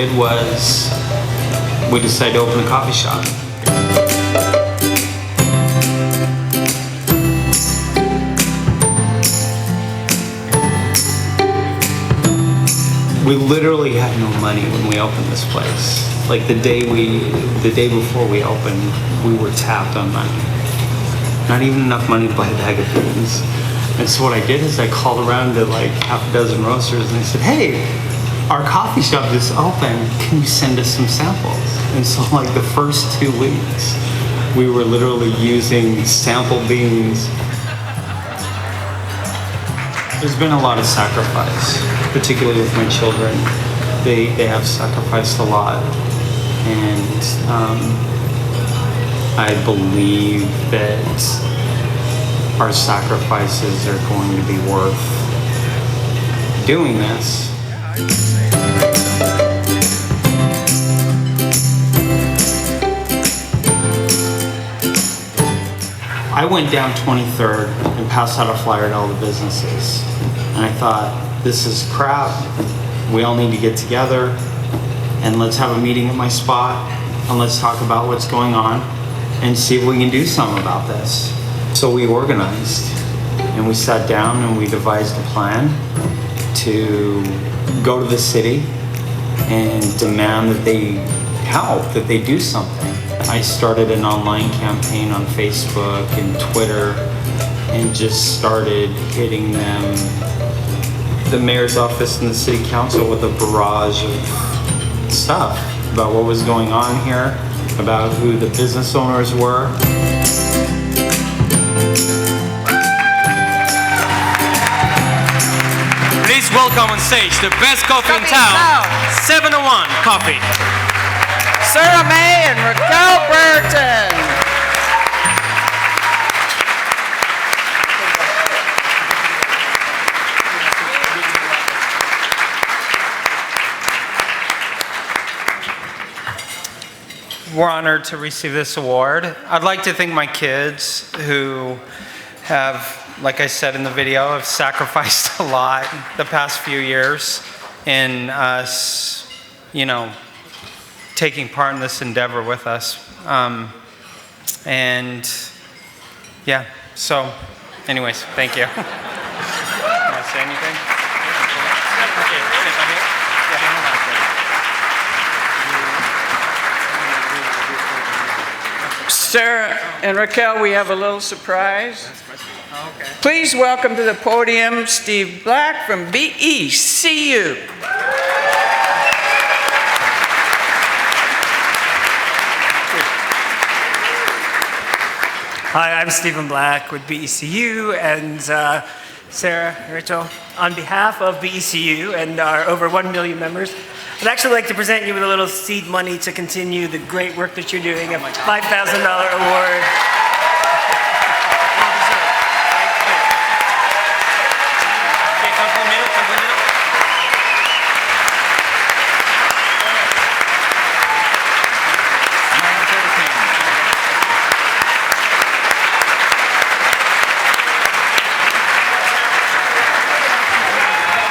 It was, we decided to open a coffee shop. We literally had no money when we opened this place. Like the day before we opened, we were tapped on money. Not even enough money to buy a bag of beans. And so what I did is I called around to like half a dozen roasters and I said, hey, our coffee shop just opened, can you send us some samples? And so like the first 2 weeks, we were literally using sample beans. There's been a lot of sacrifice, particularly with my children. They have sacrificed a lot. And I believe that our sacrifices are going to be worth doing this. I went down 23rd and passed out a flyer to all the businesses. And I thought, this is crap. We all need to get together and let's have a meeting at my spot and let's talk about what's going on and see if we can do something about this. So we organized and we sat down and we devised a plan to go to the city and demand that they help, that they do something. I started an online campaign on Facebook and Twitter and just started hitting them, the mayor's office and the city council, with a barrage of stuff about what was going on here, about who the business owners were. Please welcome on stage the best coffee in town, 701 Coffee. Sarah May and Raquel Brereton. We're honored to receive this award. I'd like to thank my kids who have, like I said in the video, have sacrificed a lot the past few years in us, taking part in this endeavor with us. And yeah, so anyways, thank you. Can I say anything? Sarah and Raquel, we have a little surprise. Please welcome to the podium Steve Black from BECU. Hi, I'm Stephen Black with BECU, and Sarah, Rachel, on behalf of BECU and our over 1 million members, I'd actually like to present you with a little seed money to continue the great work that you're doing, a $5,000 award.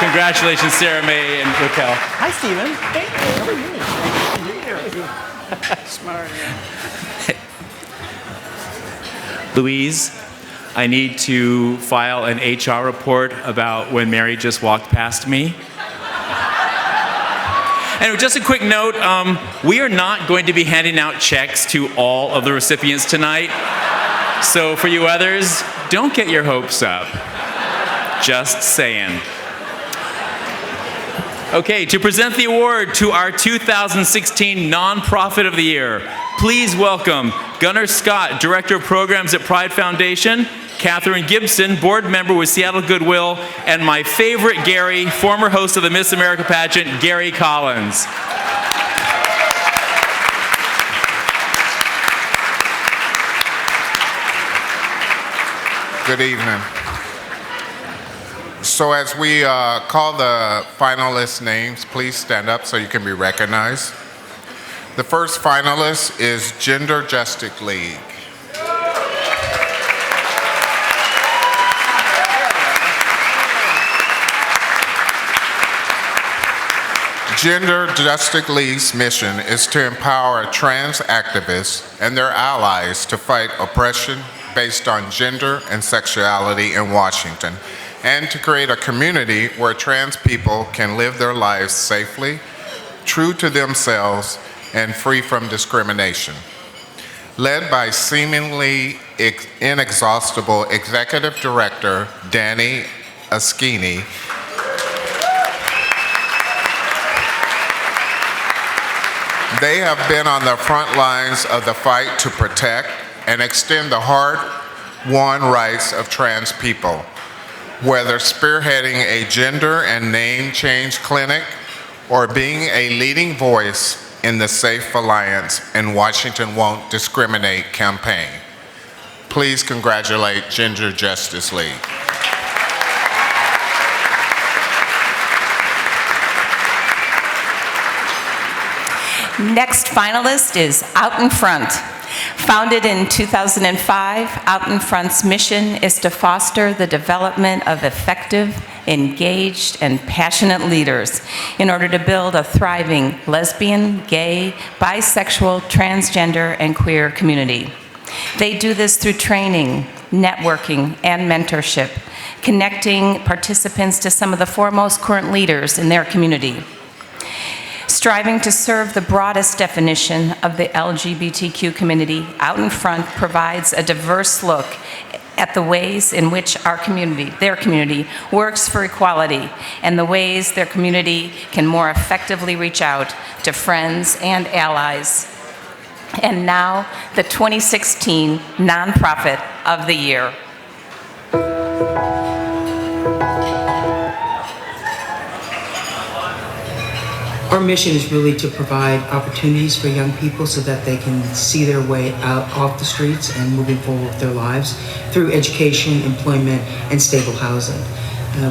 Congratulations, Sarah May and Raquel. Hi, Stephen. Hey, how are you? Smart. Louise, I need to file an HR report about when Mary just walked past me. And just a quick note, we are not going to be handing out checks to all of the recipients tonight. So for you others, don't get your hopes up. Just saying. Okay, to present the award to our 2016 Nonprofit of the Year, please welcome Gunnar Scott, Director of Programs at Pride Foundation, Catherine Gibson, Board Member with Seattle Goodwill, and my favorite Gary, former host of the Miss America pageant, Gary Collins. Good evening. So as we call the finalists' names, please stand up so you can be recognized. The first finalist is Gender Justice League. Gender Justice League's mission is to empower trans activists and their allies to fight oppression based on gender and sexuality in Washington, and to create a community where trans people can live their lives safely, true to themselves, and free from discrimination. Led by seemingly inexhaustible Executive Director Danny Askini, they have been on the front lines of the fight to protect and extend the hard-won rights of trans people, whether spearheading a gender and name change clinic or being a leading voice in the Safe Alliance and Washington Won't Discriminate campaign. Please congratulate Gender Justice League. Next finalist is Out in Front. Founded in 2005, Out in Front's mission is to foster the development of effective, engaged, and passionate leaders in order to build a thriving lesbian, gay, bisexual, transgender, and queer community. They do this through training, networking, and mentorship, connecting participants to some of the foremost current leaders in their community. Striving to serve the broadest definition of the LGBTQ community, Out in Front provides a diverse look at the ways in which our community, their community, works for equality and the ways their community can more effectively reach out to friends and allies. And now, the 2016 Nonprofit of the Year. Our mission is really to provide opportunities for young people so that they can see their way out off the streets and moving forward with their lives through education, employment, and stable housing.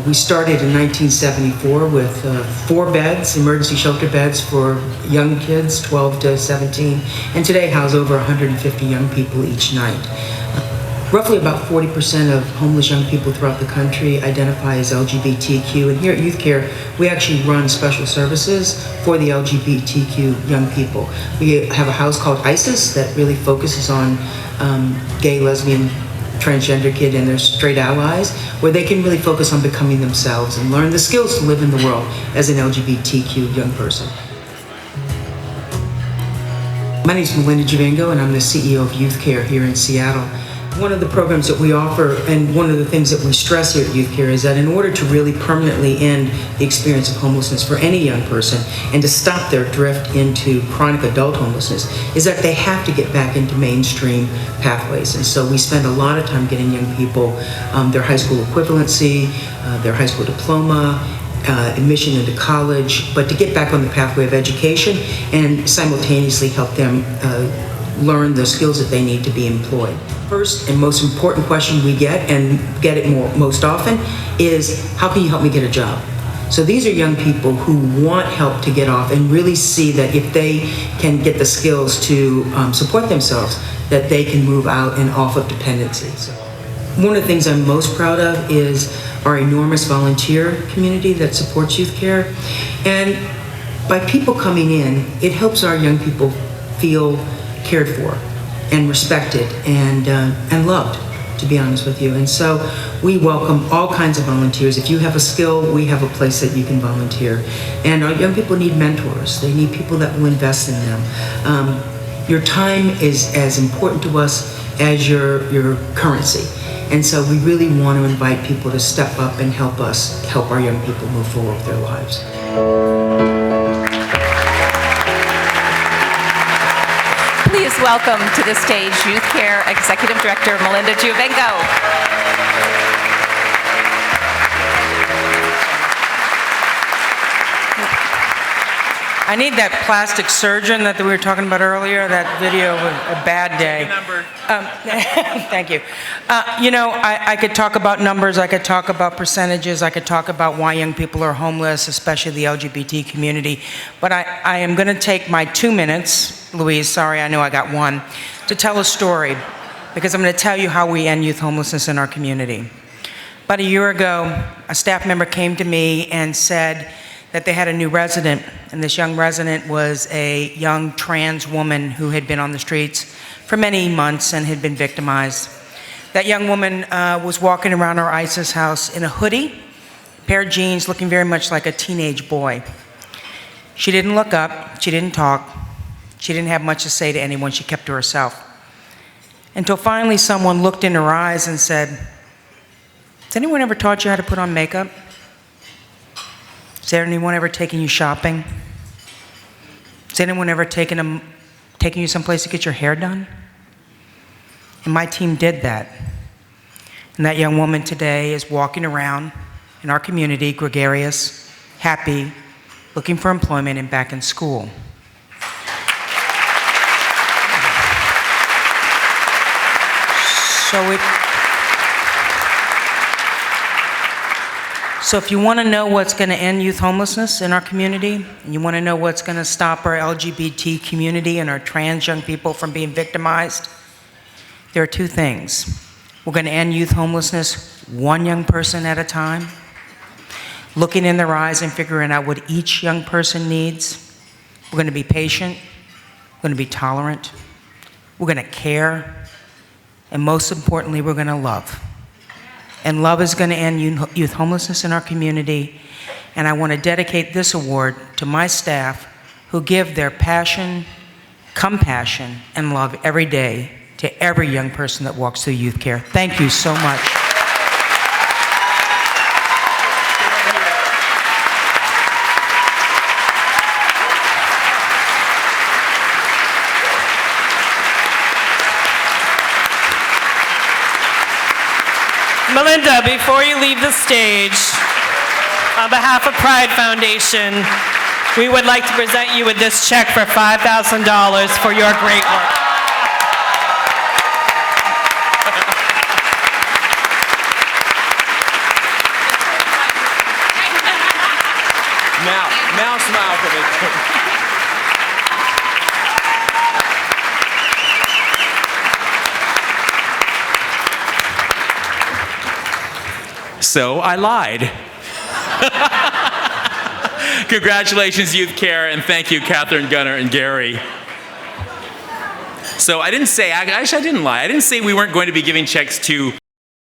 We started in 1974 with 4 beds, emergency shelter beds for young kids, 12 to 17, and today house over 150 young people each night. Roughly about 40% of homeless young people throughout the country identify as LGBTQ, and here at Youth Care, we actually run special services for the LGBTQ young people. We have a house called ISIS that really focuses on gay, lesbian, transgender kid and their straight allies, where they can really focus on becoming themselves and learn the skills to live in the world as an LGBTQ young person. My name is Melinda Javingo, and I'm the CEO of Youth Care here in Seattle. One of the programs that we offer, and one of the things that we stress here at Youth Care, is that in order to really permanently end the experience of homelessness for any young person and to stop their drift into chronic adult homelessness, is that they have to get back into mainstream pathways. And so we spend a lot of time getting young people their high school equivalency, their high school diploma, admission into college, but to get back on the pathway of education and simultaneously help them learn the skills that they need to be employed. First and most important question we get, and get it most often, is how can you help me get a job? So these are young people who want help to get off and really see that if they can get the skills to support themselves, that they can move out and off of dependency. So one of the things I'm most proud of is our enormous volunteer community that supports Youth Care. And by people coming in, it helps our young people feel cared for and respected and loved, to be honest with you. And so we welcome all kinds of volunteers. If you have a skill, we have a place that you can volunteer. And our young people need mentors. They need people that will invest in them. Your time is as important to us as your currency. And so we really want to invite people to step up and help us help our young people move forward with their lives. Please welcome to the stage Youth Care Executive Director Melinda Javingo. I need that plastic surgeon that we were talking about earlier. That video was a bad day. Thank you. You know, I could talk about numbers, I could talk about percentages, I could talk about why young people are homeless, especially the LGBT community. But I am going to take my 2 minutes, Louise, sorry, I know I got 1, to tell a story, because I'm going to tell you how we end youth homelessness in our community. About a year ago, a staff member came to me and said that they had a new resident, and this young resident was a young trans woman who had been on the streets for many months and had been victimized. That young woman was walking around our ISIS house in a hoodie, pair of jeans, looking very much like a teenage boy. She didn't look up, she didn't talk, she didn't have much to say to anyone, she kept to herself. Until finally someone looked in her eyes and said, "Has anyone ever taught you how to put on makeup? Has anyone ever taken you shopping? Has anyone ever taken you someplace to get your hair done?" And my team did that. And that young woman today is walking around in our community, gregarious, happy, looking for employment and back in school. So if you want to know what's going to end youth homelessness in our community, and you want to know what's going to stop our LGBT community and our trans young people from being victimized, there are two things. We're going to end youth homelessness one young person at a time, looking in their eyes and figuring out what each young person needs. We're going to be patient, we're going to be tolerant, we're going to care, and most importantly, we're going to love. And love is going to end youth homelessness in our community. And I want to dedicate this award to my staff who give their passion, compassion, and love every day to every young person that walks through youth care. Thank you so much. Melinda, before you leave the stage, on behalf of Pride Foundation, we would like to present you with this check for $5,000 for your great work. Now smile for me. So I lied. Congratulations, Youth Care, and thank you, Catherine, Gunnar, and Gary. So I didn't say, actually I didn't lie. I didn't say we weren't going to be giving checks to